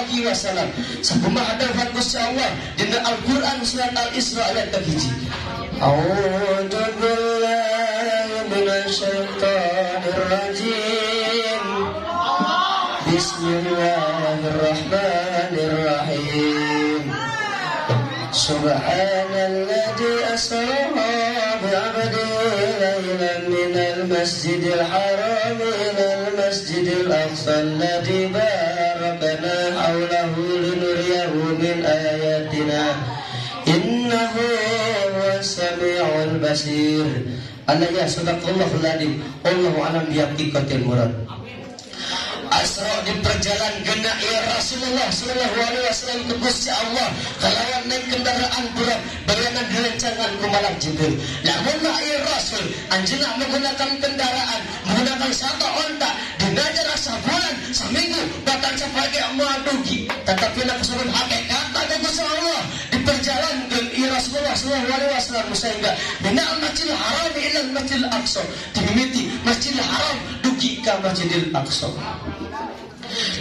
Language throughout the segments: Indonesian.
alaihi wasallam. Sabuma hadapan Gusti Allah dina Al-Qur'an surat Al-Isra ayat kahiji. A'udzu billahi minasyaitonir rajim. Bismillahirrahmanirrahim. Subhanalladzi asra bi'abdihi laylan minal masjidil haram ilal masjidil aqsa alladzi barakna hawlahu linuriyahu min ayatina innahu huwas sami'ul basir. Al-ayat sadaqallahul adzim. Wallahu a'lam bihaqiqatil murad. Asra di perjalanan gendak ya Rasulullah sallallahu alaihi wasallam ke Gusti Allah kalawan naik kendaraan berat bagaimana direncangan ku malak Jibril. Lamunna ya Rasul anjeunna menggunakan kendaraan menggunakan satu onta dinajar rasa bulan seminggu bahkan sebagai muadugi tetapi nak kesuruh hakikat ada Gusti Allah di perjalanan ya Rasulullah sallallahu alaihi wasallam sehingga bina Masjidil Haram ila Masjidil Aqsa dimimiti Masjidil Haram dugi ke Masjidil Aqsa.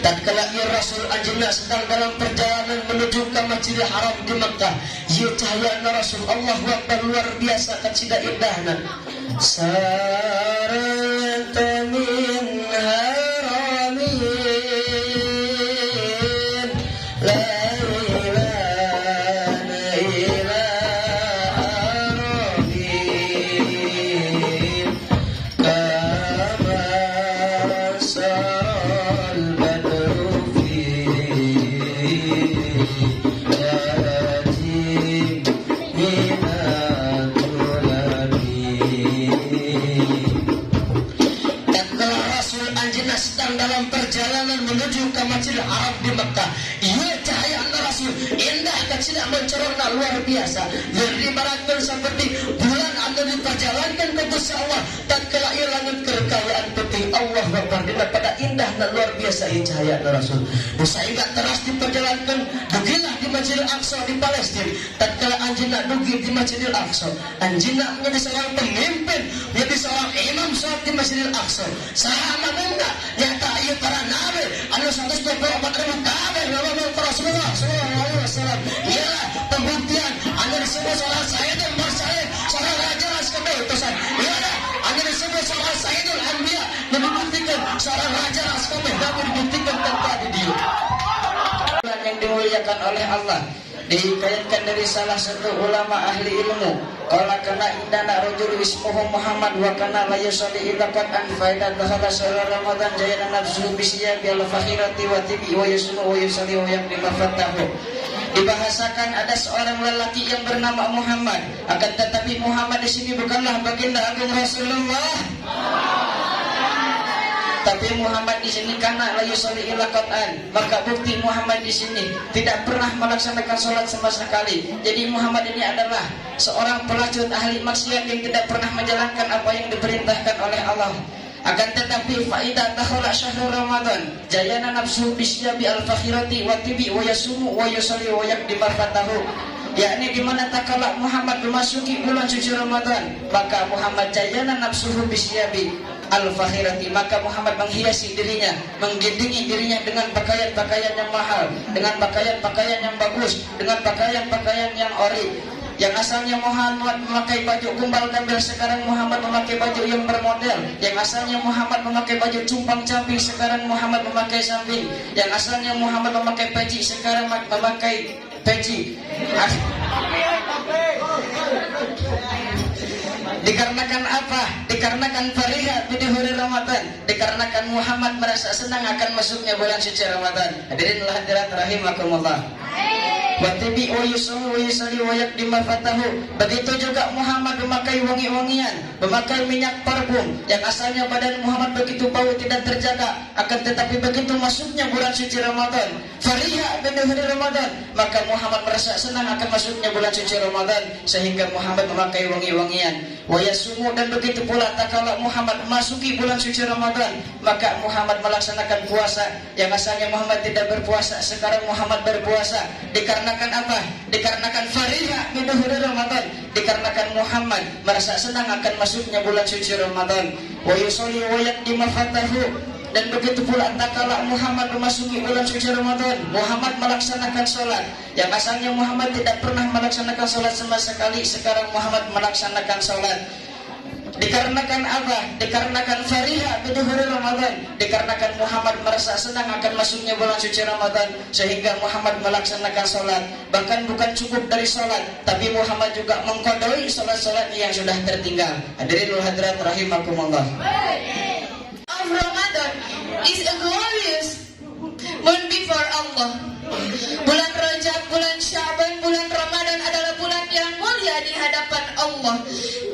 Tatkala ia Rasul anjeunna sedang dalam perjalanan menuju ke Masjidil Haram di Makkah, ieu cahayana Rasul Allahu Akbar luar biasa kacida indahna. Sarata min haramin la ilaha illa haramin kama saral badru fi yatim sedang dalam perjalanan menuju ke Masjidil Haram di Mekah. Ia cahaya Rasul indah kecil mencorongna luar biasa. Yang dibaratkan seperti bulan anu diperjalankan ke Gusti Allah. Tatkala ia langit kerkayaan putih Allah Akbar pada indah dan luar biasa ia cahaya Rasul. Sehingga terus diperjalankan dugilah di Masjidil Aqsa di Palestina. Tatkala anjeunna dugi di Masjidil Aqsa, anjeunna menjadi seorang pemimpin, menjadi seorang imam salat di Masjidil Aqsa. Sahabat nyata ieu para nabi anu 124.000 kabeh ngalamun Rasulullah sallallahu alaihi wasallam. Ialah pembuktian anu disebut seorang sayyidul mursalin, seorang raja kabeh utusan. Ialah anu disebut seorang sayyidul anbiya, membuktikan seorang raja kabeh dapat dibuktikan tanpa dia. Yang dimuliakan oleh Allah dikaitkan dari salah satu ulama ahli ilmu. Qala kana indana rajul ismuhu Muhammad wa kana la yusalli illa qad an faidat dakhala sahra Ramadan jayana nafsu bisya bil fakhirati wa tibi wa yusnu wa yusalli wa yaqdi mafatahu. Dibahasakan ada seorang lelaki yang bernama Muhammad, akan tetapi Muhammad di sini bukanlah baginda agung Rasulullah. Tapi Muhammad di sini karena la yusalli illa qat'an, maka bukti Muhammad di sini tidak pernah melaksanakan sholat sama sekali. Jadi Muhammad ini adalah seorang pelacur ahli maksiat yang tidak pernah menjalankan apa yang diperintahkan oleh Allah. Akan tetapi faidah dakhala syahrul Ramadan jayana nafsu bisyabi al-fakhirati wa tibi wa yasumu wa yusalli wa yaqdi marfatahu, yakni di mana tatkala Muhammad memasuki bulan suci Ramadan, maka Muhammad jayana nafsuhu bisyabi al-fakhirati, maka Muhammad menghiasi dirinya, menggindingi dirinya dengan pakaian-pakaian yang mahal, dengan pakaian-pakaian yang bagus, dengan pakaian-pakaian yang ori. Yang asalnya Muhammad memakai baju kumbal gambir, sekarang Muhammad memakai baju yang bermodel. Yang asalnya Muhammad memakai baju cumpang camping, sekarang Muhammad memakai samping. Yang asalnya Muhammad memakai peci, sekarang memakai peci. Dikarenakan apa? Dikarenakan fariha bidhuri Ramadan. Dikarenakan Muhammad merasa senang akan masuknya bulan suci Ramadan. Hadirin hadirat rahimakumullah. Watibi wa yusalli wa yusalli wa yaqdi mafatahu. Begitu juga Muhammad memakai wangi-wangian, memakai minyak parfum yang asalnya badan Muhammad begitu bau tidak terjaga, akan tetapi begitu masuknya bulan suci Ramadan, fariha bidhuri Ramadan, maka Muhammad merasa senang akan masuknya bulan suci Ramadan sehingga Muhammad memakai wangi-wangian. Wa yasumu, dan begitu pula tatkala Muhammad memasuki bulan suci Ramadan, maka Muhammad melaksanakan puasa yang asalnya Muhammad tidak berpuasa, sekarang Muhammad berpuasa. Dikarenakan apa? Dikarenakan fariha bidhuri Ramadan, dikarenakan Muhammad merasa senang akan masuknya bulan suci Ramadan. Wa yusalli wa yaqdi mafatahu, Dan begitu pula tak kala Muhammad memasuki bulan suci Ramadan, Muhammad melaksanakan sholat. Yang asalnya Muhammad tidak pernah melaksanakan sholat sama sekali, sekarang Muhammad melaksanakan sholat. Dikarenakan apa? Dikarenakan fariha biduhuri Ramadan, dikarenakan Muhammad merasa senang akan masuknya bulan suci Ramadan, sehingga Muhammad melaksanakan sholat. Bahkan bukan cukup dari sholat, tapi Muhammad juga mengkodoi sholat-sholat yang sudah tertinggal. Hadirin wal hadirat rahimakumullah. Of Ramadan is a glorious month before Allah. Bulan Rajab, bulan Sya'ban, bulan Ramadan adalah bulan yang mulia di hadapan Allah.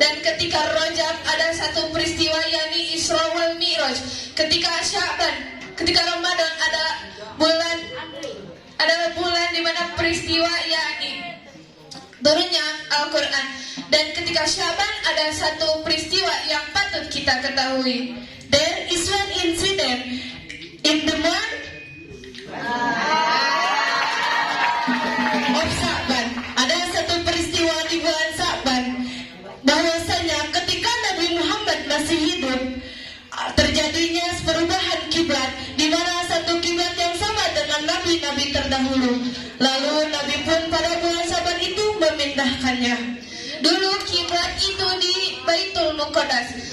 Dan ketika Rajab ada satu peristiwa, yakni Isra wal Mi'raj. Ketika Sya'ban, ketika Ramadan adalah bulan di mana peristiwa yakni turunnya Al-Quran. Dan ketika Sya'ban ada satu peristiwa yang patut kita ketahui. There is one incident in the month of Sya'ban. Ada satu peristiwa di bulan Sya'ban, bahwasanya ketika Nabi Muhammad masih hidup, terjadinya perubahan kiblat, di mana satu kiblat yang sama dengan nabi-nabi terdahulu. Lalu Nabi pun pada bulan Sya'ban itu memindahkannya. Dulu kiblat itu di Baitul Muqaddas,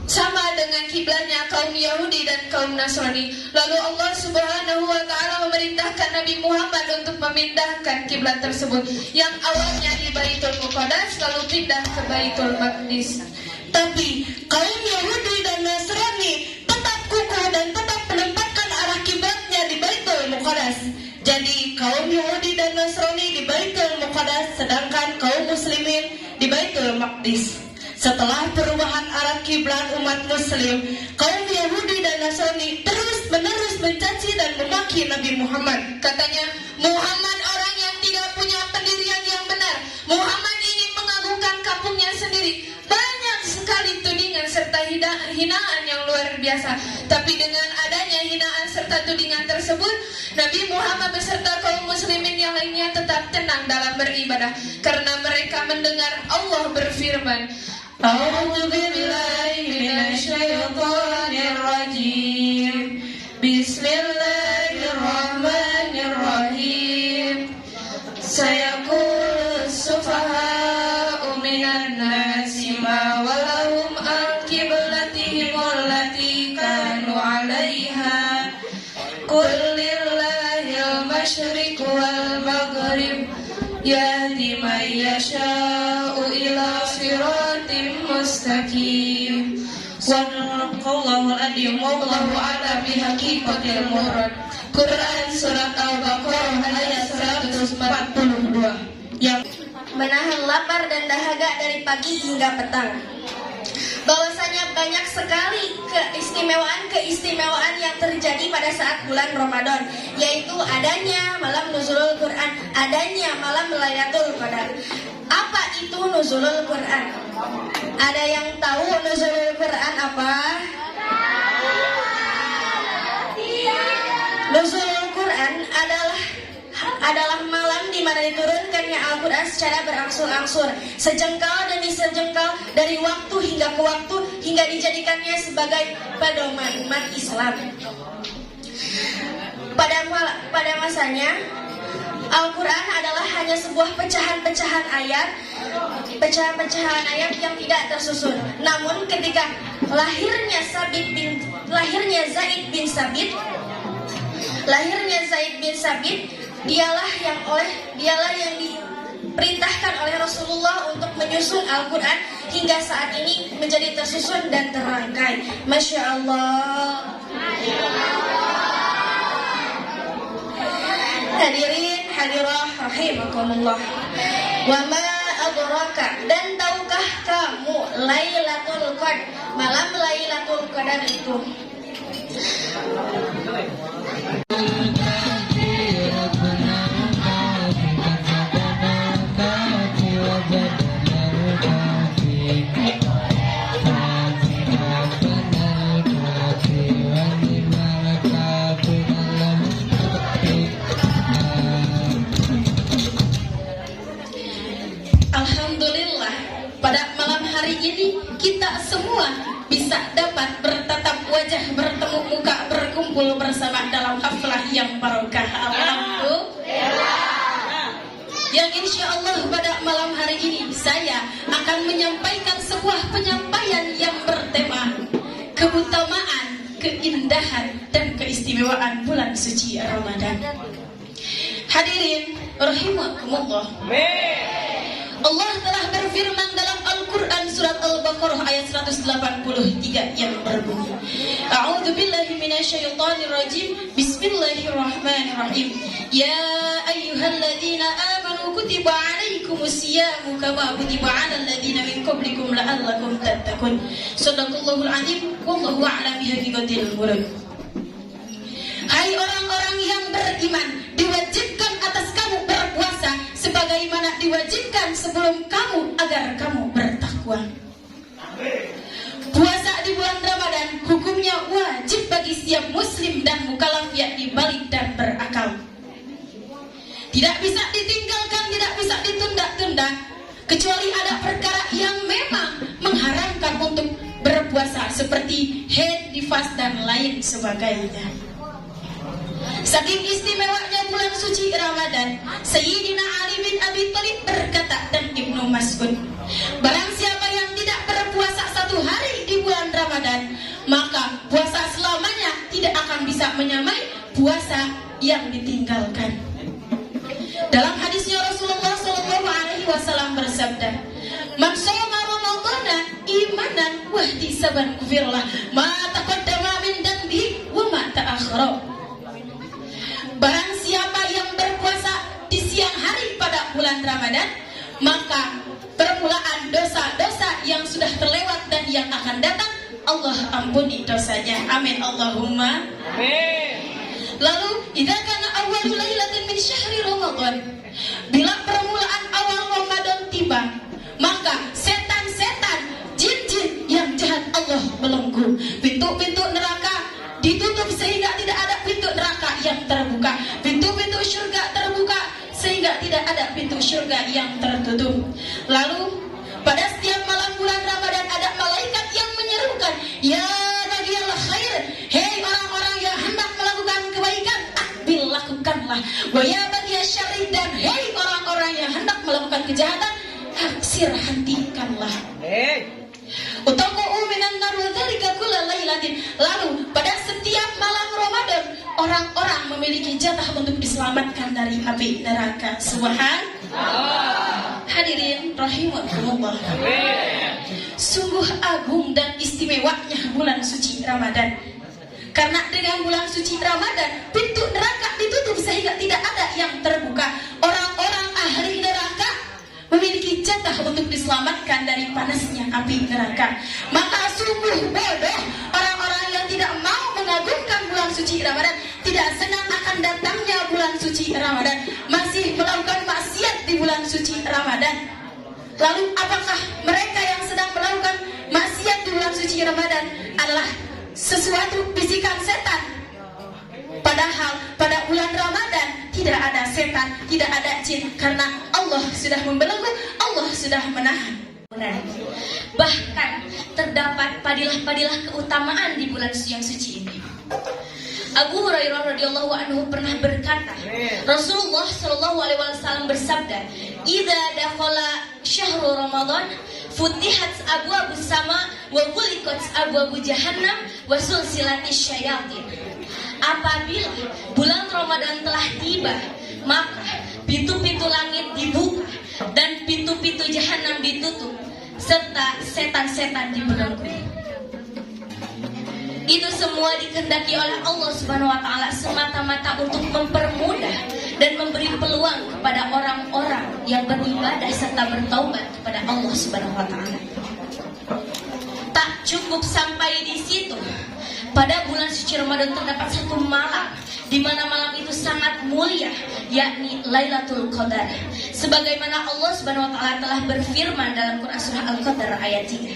sama dengan kiblatnya kaum Yahudi dan kaum Nasrani. Lalu Allah Subhanahu wa taala memerintahkan Nabi Muhammad untuk memindahkan kiblat tersebut, yang awalnya di Baitul Muqaddas lalu pindah ke Baitul Maqdis. Tapi kaum Yahudi dan Nasrani tetap kukuh dan tetap menempatkan arah kiblatnya di Baitul Muqaddas. Jadi kaum Yahudi dan Nasrani di Baitul Muqaddas, sedangkan kaum muslimin di Baitul Maqdis. Setelah perubahan arah kiblat umat muslim, kaum Yahudi dan Nasrani terus-menerus mencaci dan memaki Nabi Muhammad. Katanya, Muhammad orang yang tidak punya pendirian yang benar. Muhammad ingin mengagungkan kampungnya sendiri. Banyak sekali tudingan serta hinaan yang luar biasa. Tapi dengan adanya hinaan serta tudingan tersebut, Nabi Muhammad beserta kaum muslimin yang lainnya tetap tenang dalam beribadah, karena mereka mendengar Allah berfirman, A'udzu billahi minasyaitonir rajim. Bismillahirrahmanirrahim. Sayaqulu sufaha'u minan nasi ma walahum an qiblatihim allati kanu 'alaiha. Qul lillahil masyriq wal maghrib yahdi man yasha'u ila siratim mustaqim. Sadaqallahul adzim. Wallahu a'lam bihaqiqatil murad. Quran surat Al-Baqarah ayat 142. Yang menahan lapar dan dahaga dari pagi hingga petang. Bahwasanya banyak sekali keistimewaan yang terjadi pada saat bulan Ramadan, yaitu adanya malam nuzulul Quran, adanya malam Lailatul Qadar. Apa itu nuzulul Quran? Ada yang tahu nuzulul Quran apa? Nuzulul Quran adalah malam di mana diturunkannya Al-Quran secara berangsur-angsur, sejengkal demi sejengkal, dari waktu hingga ke waktu, hingga dijadikannya sebagai pedoman umat Islam. Pada masanya, Al-Quran adalah hanya sebuah pecahan-pecahan ayat yang tidak tersusun. Namun ketika lahirnya Zaid bin Sabit, dialah yang diperintahkan oleh Rasulullah untuk menyusun Al-Quran hingga saat ini menjadi tersusun dan terangkai. Masya Allah. Hadirin hadirah rahimakumullah. Wa ma adraka, dan tahukah kamu Lailatul Qadar, malam Lailatul Qadar itu? Alhamdulillah, pada malam hari ini kita semua bisa dapat bertatap wajah, bertemu muka, berkumpul bersama dalam haflah yang barokah. Alhamdulillah. Yang insya Allah pada malam hari ini saya akan menyampaikan sebuah penyampaian yang bertema keutamaan, keindahan, dan keistimewaan bulan suci Ramadan. Hadirin rahimakumullah. Allah telah berfirman dalam Al-Quran surat Al-Baqarah ayat 183 yang berbunyi, A'udzu billahi minasyaitonir rajim. Bismillahirrahmanirrahim. Ya ayyuhalladzina amanu kutiba 'alaikumus syiyamu kama kutiba 'alal ladzina min qablikum la'allakum tattaqun. Shadaqallahul 'azim. Wallahu a'lam bihaqiqatil murad. Hai orang-orang yang beriman, diwajibkan atas kamu berpuasa sebagaimana diwajibkan sebelum kamu agar kamu bertakwa. Puasa di bulan Ramadan hukumnya wajib bagi setiap muslim dan mukallaf yakni balik dan berakal. Tidak bisa ditinggalkan, tidak bisa ditunda-tunda kecuali ada perkara yang memang mengharamkan untuk berpuasa seperti haid, nifas dan lain sebagainya. Saking istimewanya bulan suci Ramadan, Sayyidina Ali bin Abi Thalib berkata dan Ibnu Mas'ud, barang siapa yang tidak berpuasa satu hari di bulan Ramadan, maka puasa selamanya tidak akan bisa menyamai puasa yang ditinggalkan. Dalam hadisnya Rasulullah SAW bersabda, man shoma ramadhana imanan wa ihtisaban ghufirlah ma taqaddama min dhanbihi wa ma ta'akhkhara. Barang siapa yang berpuasa di siang hari pada bulan Ramadan, maka permulaan dosa-dosa yang sudah terlewat dan yang akan datang Allah ampuni dosanya. Amin Allahumma amin. Lalu idza kana awwalul lailatin min syahri Ramadan, bila permulaan awal Ramadan tiba, maka setan-setan, jin-jin yang jahat Allah belenggu. Pintu-pintu neraka ditutup sehingga tidak ada pintu neraka yang terbuka. Pintu-pintu surga terbuka sehingga tidak ada pintu surga yang tertutup. Lalu pada setiap malam bulan Ramadan ada malaikat yang menyerukan, ya bagiyal khair, hei orang-orang yang hendak melakukan kebaikan, akbil lakukanlah. Wa ya bagiyal syarri, dan hei orang-orang yang hendak melakukan kejahatan, haksir hentikanlah. Utaqu'u minan nar wa dzalika kullal lailatin. Lalu pada setiap malam Ramadan orang-orang memiliki jatah untuk diselamatkan dari api neraka. Subhanallah. Hadirin rahimakumullah. Sungguh agung dan istimewanya bulan suci Ramadan. Karena dengan bulan suci Ramadan pintu neraka ditutup sehingga tidak ada yang terbuka. Orang-orang ahli neraka memiliki jatah untuk diselamatkan dari panasnya api neraka. Maka sungguh bodoh orang-orang yang tidak mau mengagungkan bulan suci Ramadan, tidak senang akan datangnya bulan suci Ramadan, masih melakukan maksiat di bulan suci Ramadan. Lalu apakah mereka yang sedang melakukan maksiat di bulan suci Ramadan adalah sesuatu bisikan setan? Padahal pada bulan Ramadan tidak ada setan, tidak ada jin, karena Allah sudah membelenggu, Allah sudah menahan. Bahkan terdapat padilah-padilah keutamaan di bulan yang suci ini. Abu Hurairah radhiyallahu anhu pernah berkata, Rasulullah shallallahu alaihi wasallam bersabda, "Idza dakhala syahrul Ramadan, futihat abwabus sama wa ghuliqat abwabu jahannam wa sulsilatis syayatin." Apabila bulan Ramadan telah tiba, maka pintu-pintu langit dibuka dan pintu-pintu jahanam ditutup, serta setan-setan dibelenggu. Itu semua dikehendaki oleh Allah Subhanahu wa taala semata-mata untuk mempermudah dan memberi peluang kepada orang-orang yang beribadah serta bertaubat kepada Allah Subhanahu wa taala. Tak cukup sampai di situ. Pada bulan suci Ramadan terdapat satu malam di mana malam itu sangat mulia, yakni Lailatul Qadar. Sebagaimana Allah Subhanahu wa taala telah berfirman dalam Quran surah Al-Qadar ayat 3.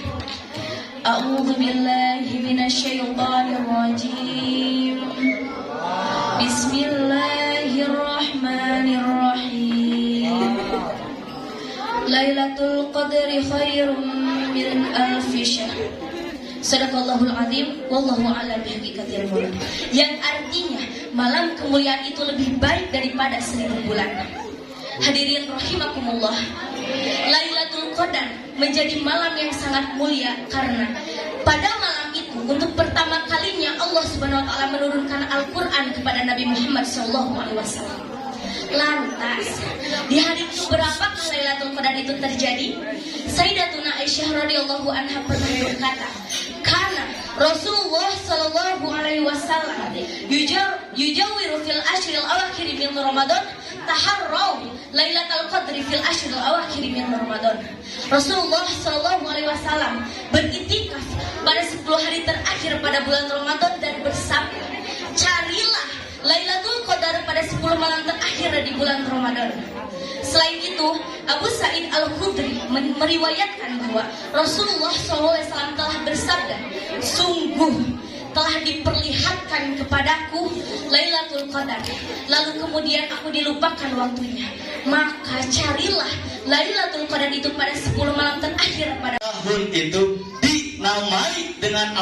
A'udzu billahi minasyaitonir rajim. Bismillahirrahmanirrahim. Lailatul Qadri khairum min alfi syahr. Sadaqallahul azim, wallahu a'lam bihaqiqatil maulid. Yang artinya malam kemuliaan itu lebih baik daripada 1000 bulan. Hadirin rahimakumullah, Lailatul Qadar menjadi malam yang sangat mulia karena pada malam itu untuk pertama kalinya Allah Subhanahu wa taala menurunkan Al-Qur'an kepada Nabi Muhammad SAW. Lantas, di hari keberapa Lailatul Qadar itu terjadi? Sayyidatuna Aisyah radhiyallahu anha pernah berkata, karena Rasulullah sallallahu alaihi wasallam yujawiru fil ashril awakhir min Ramadan taharraw Lailatul Qadri fil ashril awakhir min Ramadan. Rasulullah sallallahu alaihi wasallam beritikaf pada 10 hari terakhir pada bulan Ramadan dan bersabda, carilah Lailatul Qadar pada 10 malam terakhir di bulan Ramadan. Selain itu, Abu Sa'id Al-Khudri meriwayatkan bahwa Rasulullah SAW telah bersabda, sungguh telah diperlihatkan kepadaku Lailatul Qadar, lalu kemudian aku dilupakan waktunya. Maka carilah Lailatul Qadar itu pada 10 malam terakhir pada tahun itu dinamai dengan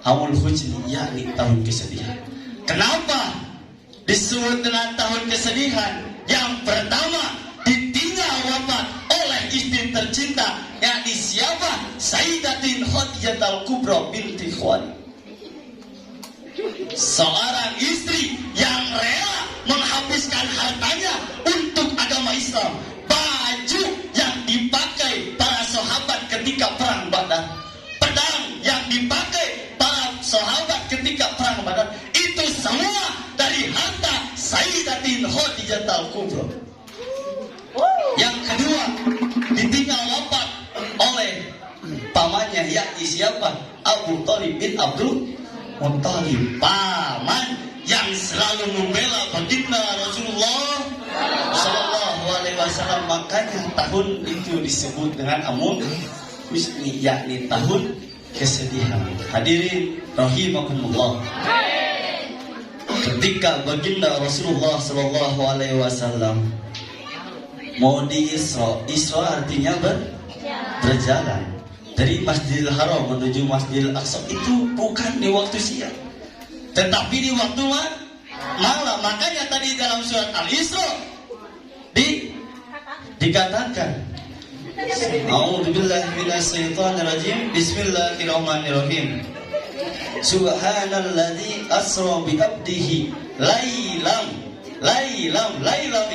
Amul Huzni, yakni tahun kesedihan. Kenapa disebut dengan tahun kesedihan? Yang pertama, ditinggal wafat oleh istri tercinta, yakni siapa? Sayyidatin Khadijah Al-Kubra binti Khuwailid. Seorang istri yang rela menghabiskan hartanya untuk agama Islam. Baju yang dipakai para sahabat ketika perang Badar, pedang yang dipakai para sahabat ketika perang Badar, itu semua dari harta Sayyidatin Khadijah Al-Kubra. Yang kedua, ditinggal wafat oleh pamannya, yakni siapa? Abu Thalib bin Abdul Muttalib, paman yang selalu membela baginda Rasulullah Sallallahu Alaihi Wasallam. Makanya tahun itu disebut dengan Amul Huzni, yakni tahun kesedihan. Hadirin rahimakumullah, ketika baginda Rasulullah Sallallahu Alaihi Wasallam mau di Isra artinya berjalan dari Masjidil Haram menuju Masjidil Aqsa, itu bukan di waktu siang, tetapi di waktu malam. Makanya tadi dalam surat Al-Isra dikatakan, A'udzubillahi minasyaitonirrajim, Bismillahirrahmanirrahim. Subhanalladzi asra bi abdihi lailam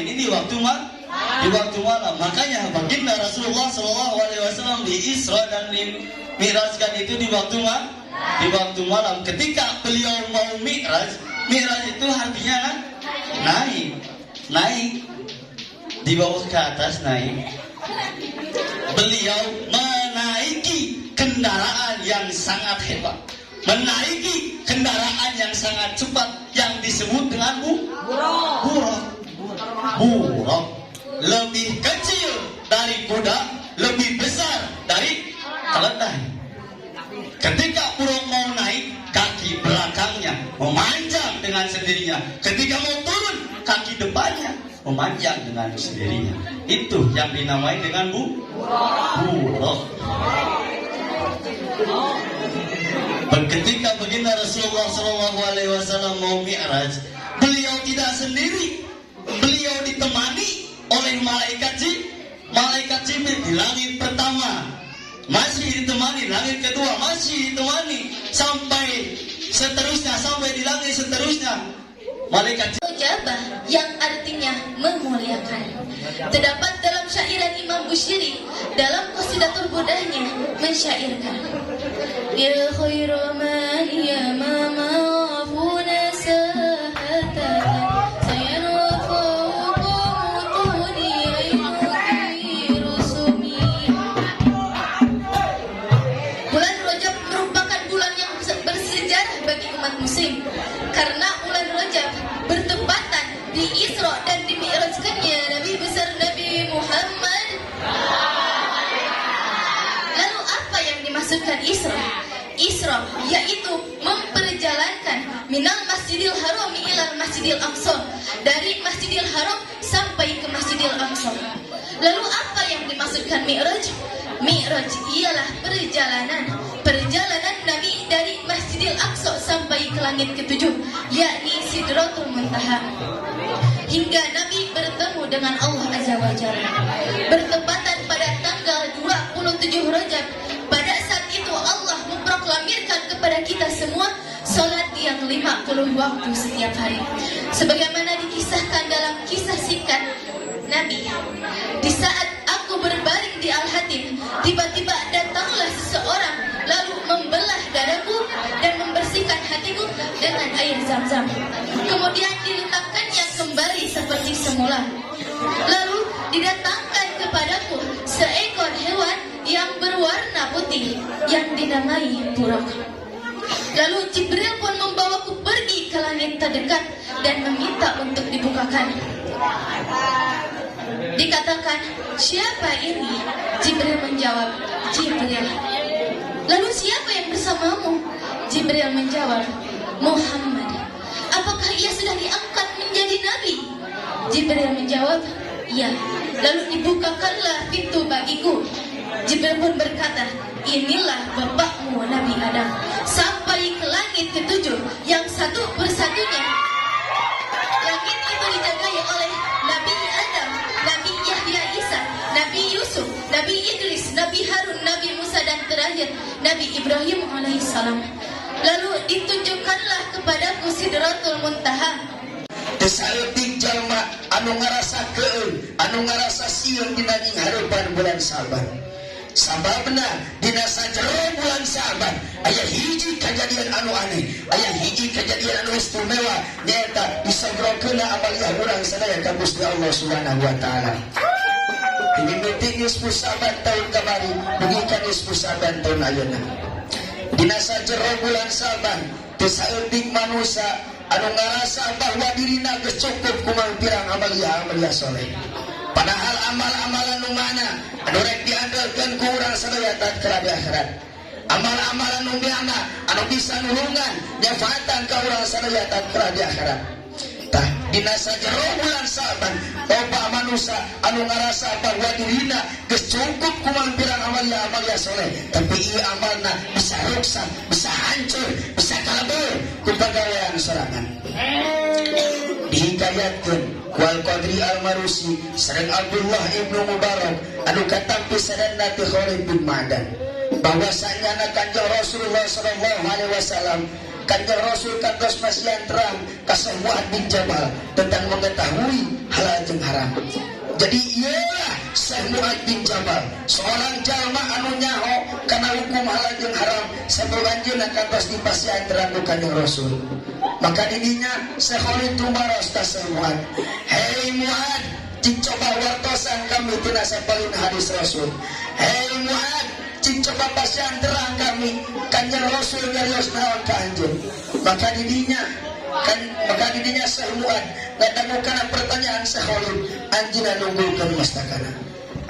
ini di waktu malam. Makanya baginda Rasulullah SAW di Isra dan di Mi'rajkan itu di waktu malam. Ketika beliau mau Mi'raj itu artinya naik di bawah ke atas, naik. Beliau menaiki kendaraan yang sangat hebat, menaiki kendaraan yang sangat cepat yang disebut dengan buraq. Lebih kecil dari kuda, lebih besar dari keledai. Ketika buraq mau naik, kaki belakangnya memanjang dengan sendirinya. Ketika mau turun, kaki depannya memanjang dengan sendirinya. Itu yang dinamai dengan buraq. Ketika baginda Rasulullah SAW mau Mi'raj, beliau tidak sendiri. Beliau ditemani oleh malaikat Jibril di langit pertama, masih ditemani langit kedua, masih ditemani sampai seterusnya, sampai di langit seterusnya. Malaikat Ujabah yang artinya memuliakan. Terdapat dalam syairan Imam Bushiri dalam qasidatul budahnya mensyairkan, ya khairu man ya mama funa sahatan muslim, karena bulan Rajab bertepatan di Isra dan di Mi'rajkannya Nabi besar Nabi Muhammad. Lalu apa yang dimaksudkan Isra? Isra yaitu memperjalankan minal Masjidil Haram ilal Masjidil Aqsa, dari Masjidil Haram sampai ke Masjidil Aqsa. Lalu apa yang dimaksudkan Mi'raj? Mi'raj ialah perjalanan perjalanan Nabi dari Masjidil Aqsa sampai ke langit ketujuh, yakni Sidratul Muntaha, hingga Nabi bertemu dengan Allah Azza wa Jalla. Bertepatan pada tanggal 27 Rajab, pada saat itu Allah memproklamirkan kepada kita semua salat yang 50 waktu setiap hari. Sebagaimana dikisahkan dalam kisah singkat Nabi, di saat aku berbaring di Al-Hatim, tiba-tiba datanglah seseorang lalu membelah dadaku dan membersihkan hatiku dengan air Zam-Zam. Kemudian diletakkannya kembali seperti semula. Lalu didatangkan kepadaku seekor hewan yang berwarna putih yang dinamai buruk. Lalu Jibril pun membawaku pergi ke langit terdekat dan meminta untuk dibukakan. Dikatakan, siapa ini? Jibril menjawab, Jibril. Lalu siapa yang bersamamu? Jibril menjawab, Muhammad. Apakah ia sudah diangkat menjadi nabi? Jibril menjawab, ya. Lalu dibukakanlah pintu bagiku. Jibril pun berkata, inilah bapakmu Nabi Adam. Sampai ke langit ketujuh, yang satu persatunya langit itu dijagai oleh Nabi Adam, Nabi Yahya Isa, Nabi Yusuf, Nabi Idris, Nabi Harun, Nabi Musa, dan terakhir Nabi Ibrahim alaihissalam. Lalu ditunjukkanlah kepadaku Sidratul Muntaha. Desaeutik jalma anu ngarasakeun, anu ngarasa sieun dina harapan bulan Saban. Sababna dina sajero bulan Saban aya hiji kejadian anu aneh, aya hiji kejadian anu istimewa, nyaeta disogrokeun amaliyah urang sadaya ka Gusti Allah Subhanahu wa taala. Dimimiti nisfu Saban tahun kamari, dugi ka nisfu Saban tahun ayeuna. Dina sajero bulan Saban teu saeutik manusia anu ngarasa bahwa dirina geus cukup kumaha pirang amaliyah soleh. Padahal amal-amalan nu mana anu rek diandelkeun ku urang sadaya tatkala di akhirat. Amal-amalan nu biana anu bisa nulungan nyafaatan ka urang sadaya tatkala di akhirat. Tah dina sajero bulan Saban loba manusia anu ngarasa bahwa dirina geus cukup kumaha pirang amaliyah soleh, tapi ieu amalna bisa rusak, bisa hancur, bisa kalebur ku pagawean sorangan. Dihikayatkeun wal Qadri al-Marusi sareng Abdullah ibnu Mubarak anu katampi sadanna ti Khalid bin Ma'dan bahwasanya Kanjeng Rasulullah sallallahu alaihi wasallam, Kanjeng Rasul kantos masihan terang ka Mu'adz bin Jabal tentang mengetahui halal jeung haram. Jadi ialah Mu'adz bin Jabal seorang jalma anu nyaho kana hukum halal jeung haram sabelanjeuna kantos dipasihan terang ku Kanjeng Rasul. Maka didinya Khalid tumaros ka Mu'adz, hei Mu'adz, cing coba wartosan kami tina sapalin hadis Rasul. Hei Mu'adz, cing coba pasihan terang kami Kanjeng Rasul nyarios naon ka anjeun. Maka didinya Mu'adz ngadangukeun pertanyaan Khalid, anjeunna nunggulkeun mastakana.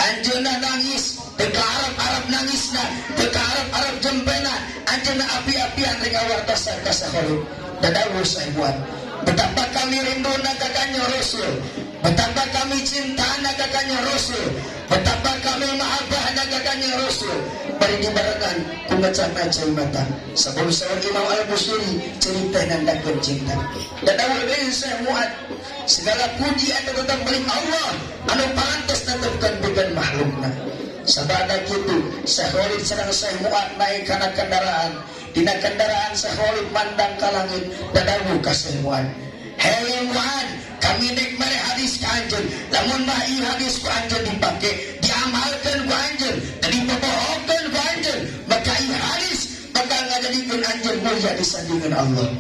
Anjeunna nangis, teu ka Arab nangisna, teu ka Arab jempena, anjeunna api-apian rek ngawartosan ka Khalid. Dadawuh Mu'adz, betapa kami rinduna ka Kanjeng Rasul, betapa kami cintana ka Kanjeng Rasul, betapa kami mahabbahna ka Kanjeng Rasul. Bari dibarengan ku ngecana cai mata sabun sawan Imam Al-Busiri cerita nandakeun cinta. Dadawuh deui Mu'adz, segala puji atuh tetep milik Allah anu pantes netepkeun pikeun makhlukna. Sabada kitu Khalid sareng Mu'adz naik kana kendaraan. Dina kendaraan Khalid mandang ka langit, dadawuh ka Mu'adz, hei Mu'adz, kami nek mere hadis ka anjeun, lamun mah ieu hadis ku anjeun dipake, diamalkeun ku anjeun, dan dipopohokeun ku anjeun, maka ieu hadis bakal ngajadikeun anjeun mulia disandingan Allah.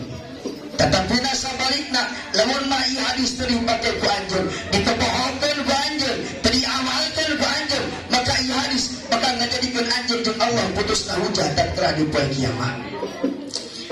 Tetapi sabalikna, lamun mah ieu hadis teu dipake ku anjeun, dipopohokeun ku anjeun, teu diamalkeun ku anjeun, maka ieu hadis bakal ngajadikeun anjeun jeung Allah putusna hujah tatkala di poe kiamat.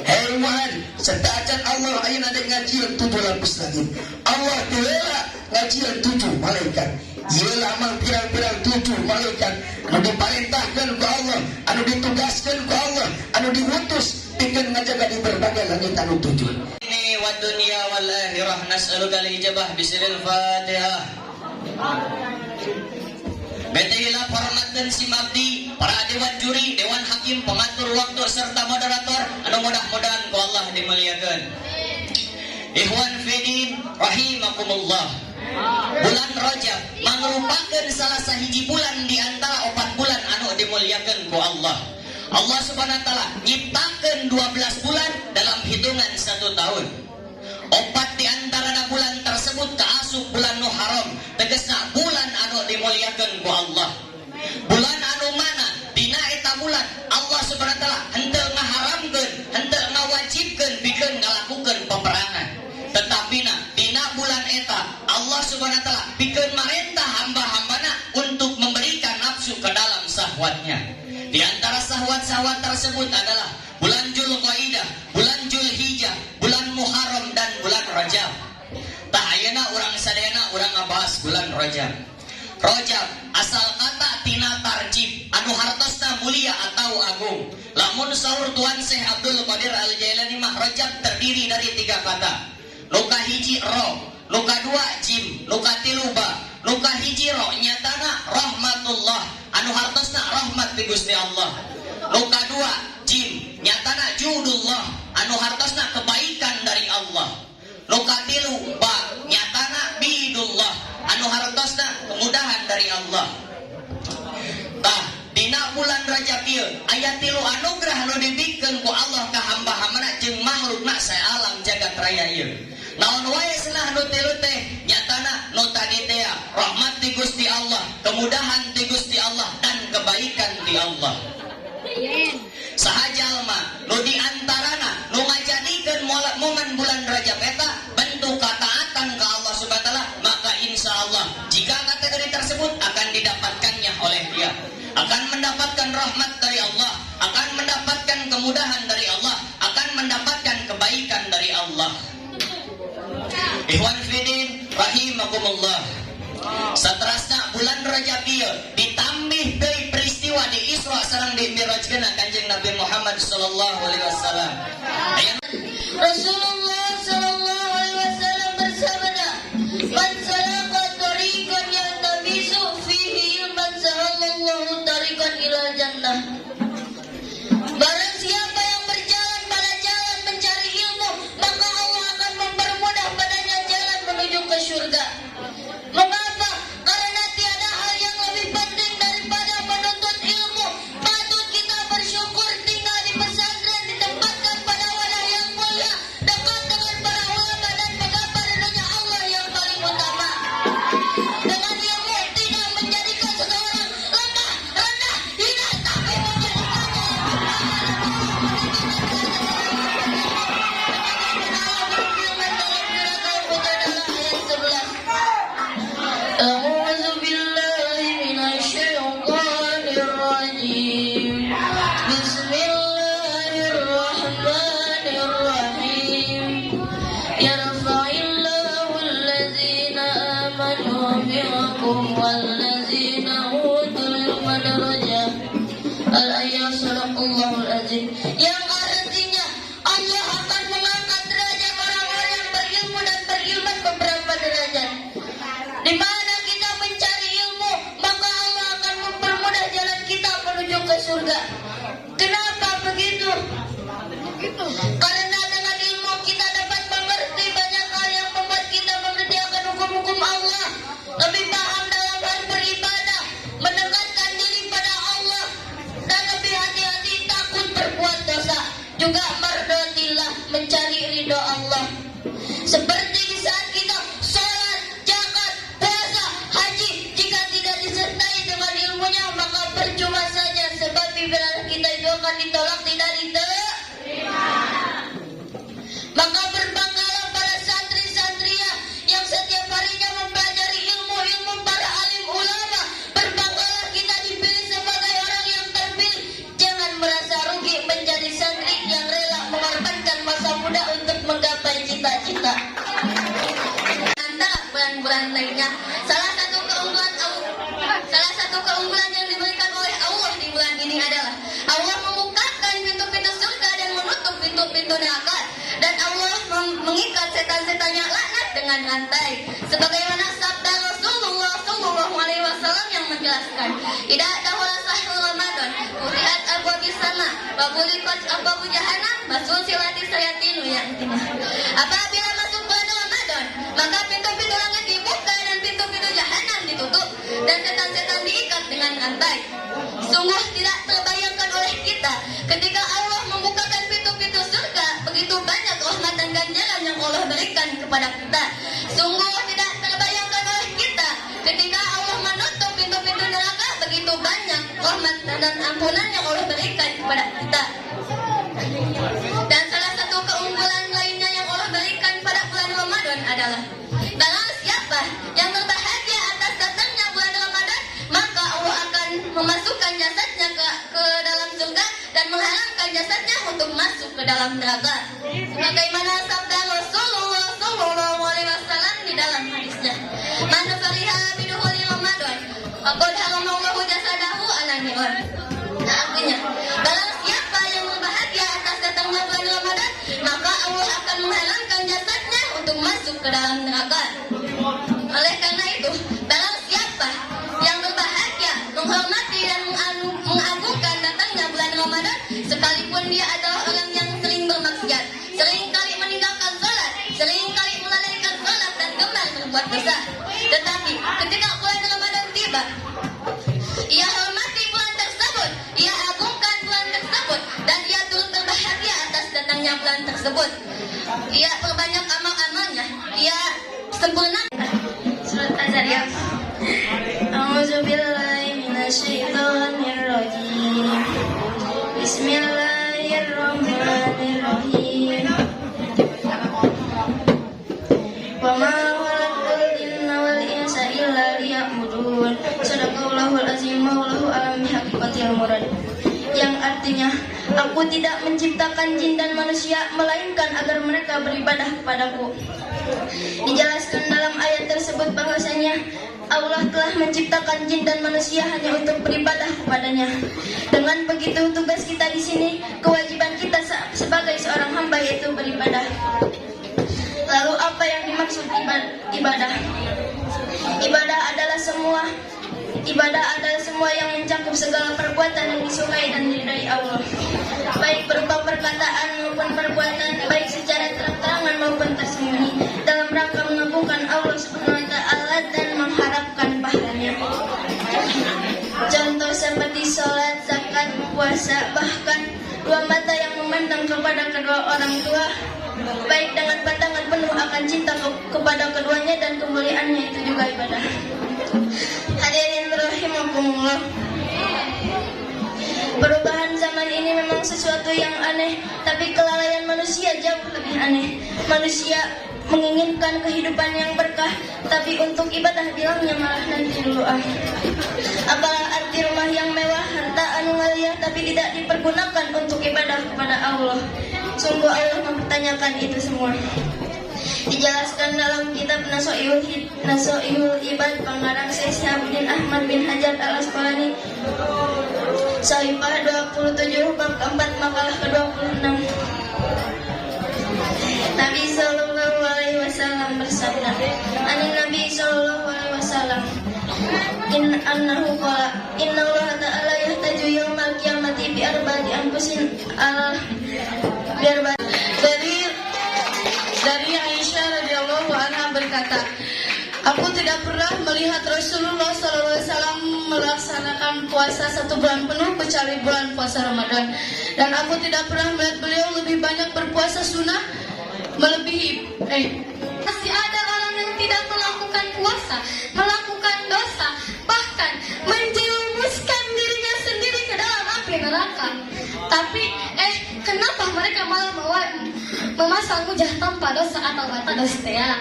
Hei Mu'adz, sedaacan Allah ayeuna dek ngajieun 7 lapis langit. Allah teula ngajieun 7 malaikat. Ieu amal pirang-pirang 7 malaikat anu diparentahkeun ku Allah, anu ditugaskeun ku Allah, anu diutus pikeun ngajaga di berbagai langit anu 7. Ini wa dunya wal akhirah nas'aluka al-ijabah bismil Fatihah. Betailah hormatkeun si Mabdi, para dewan juri, dewan hakim, pengatur waktu serta moderator anu mudah-mudahan ku Allah dimuliakeun. Ikhwan fillah rahimakumullah. Bulan Rajab mangrupakeun salah sahiji bulan di antara 4 bulan anu dimuliakeun ku Allah. Allah Subhanahu wa taala nyiptakeun 12 bulan dalam hitungan 1 tahun. 4 di antara bulan tersebut kaasup bulan nu haram, tegasna bulan anu dimuliakeun ku Allah. Bulan anu mana dina eta bulan Allah Subhanahu wa taala henteu ngaharamkeun, henteu ngawajibkeun pikeun ngalakukeun peperangan. Tetapi dina bulan eta Allah Subhanahu wa taala pikeun marentah hamba-hambana untuk memberikan nafsu ke dalam syahwatnya. Di antara syahwat-syahwat tersebut adalah bulan Dzulqa'dah, bulan Dzulhijjah, bulan Muharram dan bulan Rajab. Tah ayeuna urang sadayana urang ngabahas bulan Rajab. Rajab asal kata tina tarjib anu hartosna mulia atau agung. Lamun saur Tuan Syekh Abdul Qadir Al-Jailani mah Rajab terdiri dari 3 kata. Nuka hiji ro, nuka 2 jim, nuka 3 ba. Nuka hiji ro nyatana rahmatullah anu hartosna rahmat ti Gusti Allah. Nuka 2 jim nyatana judullah anu hartosna kebaikan dari Allah. Nuka 3 ba nyatana bidullah anu hartosna kemudahan dari Allah. Tah dina bulan Rajab ieu aya 3 anugerah anu dibikeun ku Allah ka hamba-hambana jeung makhlukna sae-alam jagat raya ieu. Naon wae cenah nu 3 teh nyatana nu tadi teh rahmat ti Gusti Allah, kemudahan ti Gusti Allah dan kebaikan ti Allah. Saha jalma nu di antarana nu ngajadikeun momen bulan Rajab eta bentuk kataatan ka Allah Subhanahu wa taala, maka insyaallah jika kategori tersebut akan didapatkannya oleh dia, akan mendapatkan rahmat dari Allah, akan mendapatkan kemudahan dari Allah, akan mendapatkan kebaikan dari Allah. Ikhwan fillah rahimakumullah. Saterasna bulan Rajab ieu ditambih deui peristiwa di Isra sareng di Mi'rajkeun Kanjeng Nabi Muhammad sallallahu alaihi wasallam. Rasulullah sallallahu alaihi wasallam bersabda, "Man salaka tariqan yaltamisu fihi ilman sahalallahu tariqan ilal jannah." Barang siapa yang berjalan pada jalan mencari ilmu, maka Allah akan mempermudah padanya jalan menuju ke surga. Mengapa? Karena tiada hal yang lebih penting daripada menuntut ilmu. Patut kita bersyukur tinggal di pesantren, ditempatkan pada wadah yang mulia, dekat dengan para ulama dan mengapa ridhonya Allah yang paling utama. Dengan ilmu tidak menjadikan seseorang lemah, rendah, hina, tapi menjadikannya A'udzu billahi minasyaitonir rajim. Bismillahirrahmanirrahim. Yarfa'illahu allazina amanu minkum wallazina utul ilma darajat. Al-ayat sadaqallahul azim. Yang artinya Allah akan mengangkat derajat orang-orang yang berilmu dan berilman beberapa derajat. Di mana kita mencari ilmu, maka Allah akan mempermudah jalan kita menuju ke surga. Kenapa begitu? Karena dengan ilmu kita dapat mengerti banyak hal yang membuat kita mengerti akan hukum-hukum Allah, lebih paham dalam hal beribadah, mendekatkan diri pada Allah, dan lebih hati-hati takut berbuat dosa. Juga mardotillah, mencari ridho Allah. Seperti di saat kita sholat, zakat, puasa, haji, jika tidak disertai dengan ilmunya maka percuma saja, sebab ibadah kita itu akan ditolak, tidak diterima. Maka berbanggalah para santri-santria yang setiap harinya mempelajari ilmu-ilmu para alim ulama. Berbanggalah kita dipilih sebagai orang yang terpilih. Jangan merasa rugi menjadi santri yang rela mengorbankan masa muda untuk menggapai cita-cita. Antara bulan-bulan lainnya, salah satu keunggulan yang diberikan oleh Allah di bulan ini adalah Allah membukakan pintu-pintu surga dan menutup pintu-pintu neraka, dan Allah mengikat setan-setannya laknat dengan rantai. Sebagaimana sabda Rasulullah sallallahu alaihi wasallam, Wasallam yang menjelaskan, "Idza dakhala syahrul Ramadan, futihat abwabus sama, wa ghuliqat abwabu jahannam, wa sulsilatis sayatinu ya'tina." Apabila masuk bulan Ramadan, maka pintu-pintu langit dibuka dan pintu-pintu jahanam ditutup dan setan-setan diikat dengan rantai. Sungguh tidak terbayangkan oleh kita ketika Allah membukakan pintu-pintu surga, begitu banyak rahmat dan ganjaran yang Allah berikan kepada kita. Sungguh tidak terbayangkan oleh kita ketika Allah menutup pintu-pintu neraka, begitu banyak rahmat dan ampunan yang Allah berikan kepada kita. Dan salah satu keunggulan lainnya yang Allah berikan pada bulan Ramadan adalah, barang siapa yang berbahagia atas datangnya bulan Ramadan, maka Allah akan memasukkan jasadnya ke dalam surga dan mengharamkan jasadnya untuk masuk ke dalam neraka. Bagaimana sabda Rasulullah sallallahu alaihi wasallam di dalam hadisnya, "Man fariha bidukhuli Ramadan, faqad haramallahu jasadahu 'ala nar." Nah, artinya, barang siapa yang berbahagia atas datangnya bulan Ramadan, maka Allah akan mengharamkan jasadnya untuk masuk ke dalam neraka. Oleh karena itu, barang siapa yang berbahagia, menghormati dan mengagungkan datangnya bulan Ramadan, sekalipun dia adalah orang yang sering bermaksiat, sering kali meninggalkan sholat, sering kali melalaikan sholat dan gemar berbuat dosa, tetapi ketika bulan Ramadan tiba, ia hormati bulan tersebut, ia agungkan bulan tersebut, dan ia turut berbahagia atas datangnya bulan tersebut. Ia perbanyak amal-amalnya, ia sempurnakan. Surat Az-Zariyat. A'udzubillahi minasyaitonirrajim. Bismillahirrahmanirrahim. Wa ma khalaqtul jinna wal insa illa liya'budun. Shadaqallahul azim, wallahu a'lam bihaqiqatil murad. Yang artinya, aku tidak menciptakan jin dan manusia melainkan agar mereka beribadah kepadaku. Dijelaskan dalam ayat tersebut bahwasanya Allah telah menciptakan jin dan manusia hanya untuk beribadah kepadanya. Dengan begitu, tugas kita di sini, kewajiban kita sebagai seorang hamba yaitu beribadah. Lalu apa yang dimaksud ibadah? Ibadah adalah semua yang mencakup segala perbuatan yang disukai dan diridai Allah, baik berupa perkataan maupun perbuatan, baik secara terang-terangan maupun tersembunyi, dalam rangka mengagungkan Allah Subhanahu wa Ta'ala dan mengharapkan pahalanya. Contoh seperti sholat, zakat, puasa, bahkan dua mata yang memandang kepada kedua orang tua, baik dengan pandangan penuh akan cinta kepada keduanya dan kemuliaannya, itu juga ibadah. Hadirin rahimakumullah. Perubahan zaman ini memang sesuatu yang aneh, tapi kelalaian manusia jauh lebih aneh. Manusia menginginkan kehidupan yang berkah, tapi untuk ibadah bilangnya malah nanti dulu Apalah arti rumah yang mewah, harta anu ngalia, tapi tidak dipergunakan untuk ibadah kepada Allah. Sungguh Allah mempertanyakan itu semua. Dijelaskan dalam kitab Nasoihul Ibad pengarang Syekh Syahabuddin Ahmad bin Hajar Al-Asqalani, Saifah 27 bab keempat makalah ke-26. Nabi sallallahu alaihi wasallam bersabda, Nabi sallallahu alaihi wasallam, Innahu qala, Innallaha ta'ala yahtaju yaumal qiyamati bi arba'ati anfusin Dari Aisyah radhiyallahu anha berkata, aku tidak pernah melihat Rasulullah SAW melaksanakan puasa 1 bulan penuh kecuali bulan puasa Ramadan, dan aku tidak pernah melihat beliau lebih banyak berpuasa sunnah melebihi. Masih ada orang yang tidak melakukan puasa, melakukan dosa, bahkan menjerumuskan dirinya sendiri ke dalam api neraka. Tapi kenapa mereka malah memasang wajah tanpa dosa atau mata dosa ya?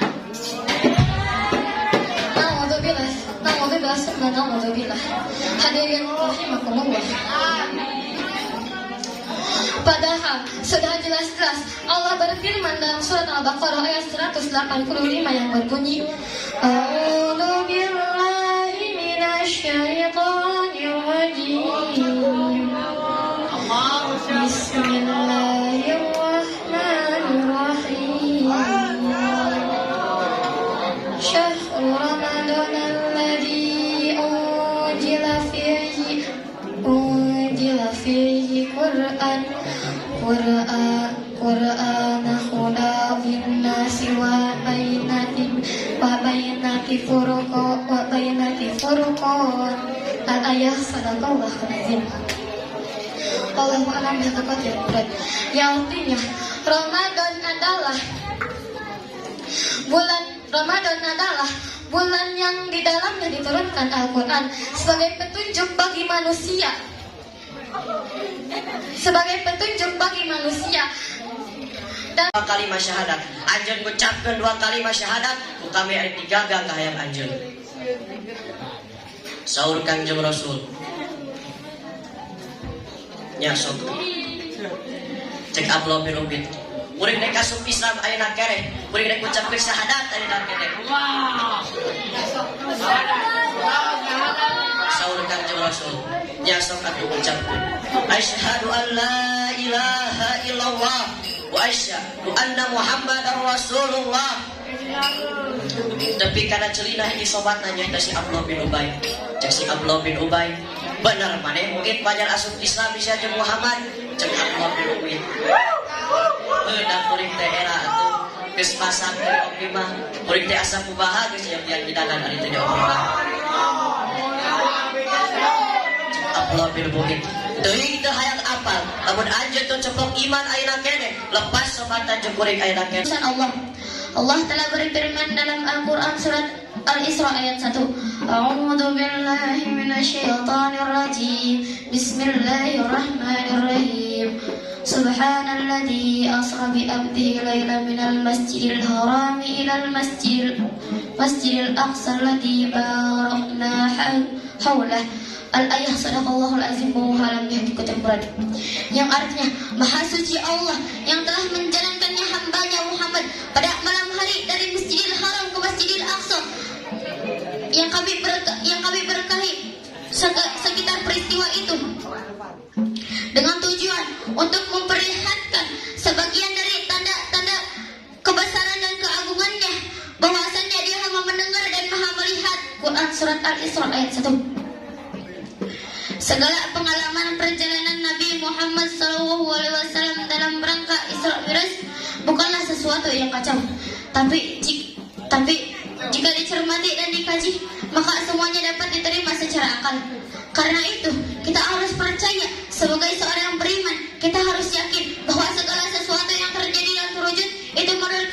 Na'udzubillah. Hadirin rahimakumullah. Padahal sudah jelas-jelas Allah berfirman dalam surat Al-Baqarah ayat 185 yang berbunyi, A'udzu billahi minasyaitonir rajim. Bismillahirrahmanirrahim. Syahrul Ramadan alladzi Qur'anahu linnasi wa bainati furqan. Al-ayah sadaqallahul azim. Wallahu a'lam bishawab. Yang artinya Ramadan adalah bulan yang di dalamnya diturunkan Al-Quran sebagai petunjuk bagi manusia. Dan dua kalimat syahadat. Anjeun ngucapkeun dua kalimat syahadat, ku kami ari digaga ka hayang anjeun. Saur Kangjeng Rasul. Nya sok. Cek Abdullah bin Ubay. Murid dek asup Islam ayeuna keneh, murid dek ngucapkeun syahadat ayeuna keneh. Saur Kangjeng Rasul. Nya sok atuh ngucapkeun. Asyhadu an la ilaha illallah wa asyhadu anna Muhammadar Rasulullah. Tapi karena celina ini sobatna nyaita si Abdullah bin Ubay. Cek si Abdullah bin Ubay, bener maneh mungkin pajar asup Islam bisa jeung Muhammad. Cek Abdullah bin Ubay. Dan murid teh era atuh geus masak teh oge mah. Murid teh asa kumaha geus yang hidangan ari teh oge. Abdullah bin Ubay. Teuing teu hayang apal, lamun anjeun teu ceplok iman ayeuna keneh, lepas sobatan jeung kuring ayeuna keneh. Allah telah berfirman dalam Al-Quran surat Al-Isra ayat 1. A'udzu billahi minasyaitonir rajim. Bismillahirrahmanirrahim. Subhanalladzi asra bi 'abdihi lailan minal masjidil harami ilal masjidil aqsa alladzi barakna haulah. Al-ayah sadaqallahul azim wa halam bihaqqiqatil murad. Yang artinya Maha suci Allah yang telah menjalankannya hambanya Muhammad pada malam hari dari Masjidil Haram ke Masjidil Aqsa yang kami berkahi sekitar peristiwa itu dengan tujuan untuk memperlihatkan sebagian dari tanda-tanda kebesaran dan keagungannya, bahwasannya Dia Maha mendengar dan Maha melihat. Quran surat Al-Isra ayat 1. Segala pengalaman perjalanan Nabi Muhammad SAW dalam rangka Isra Mi'raj bukanlah sesuatu yang kacau, tapi jika dicermati dan dikaji, maka semuanya dapat diterima secara akal. Karena itu, kita harus percaya sebagai seorang beriman, kita harus yakin bahwa segala sesuatu yang terjadi dan terwujud itu menurut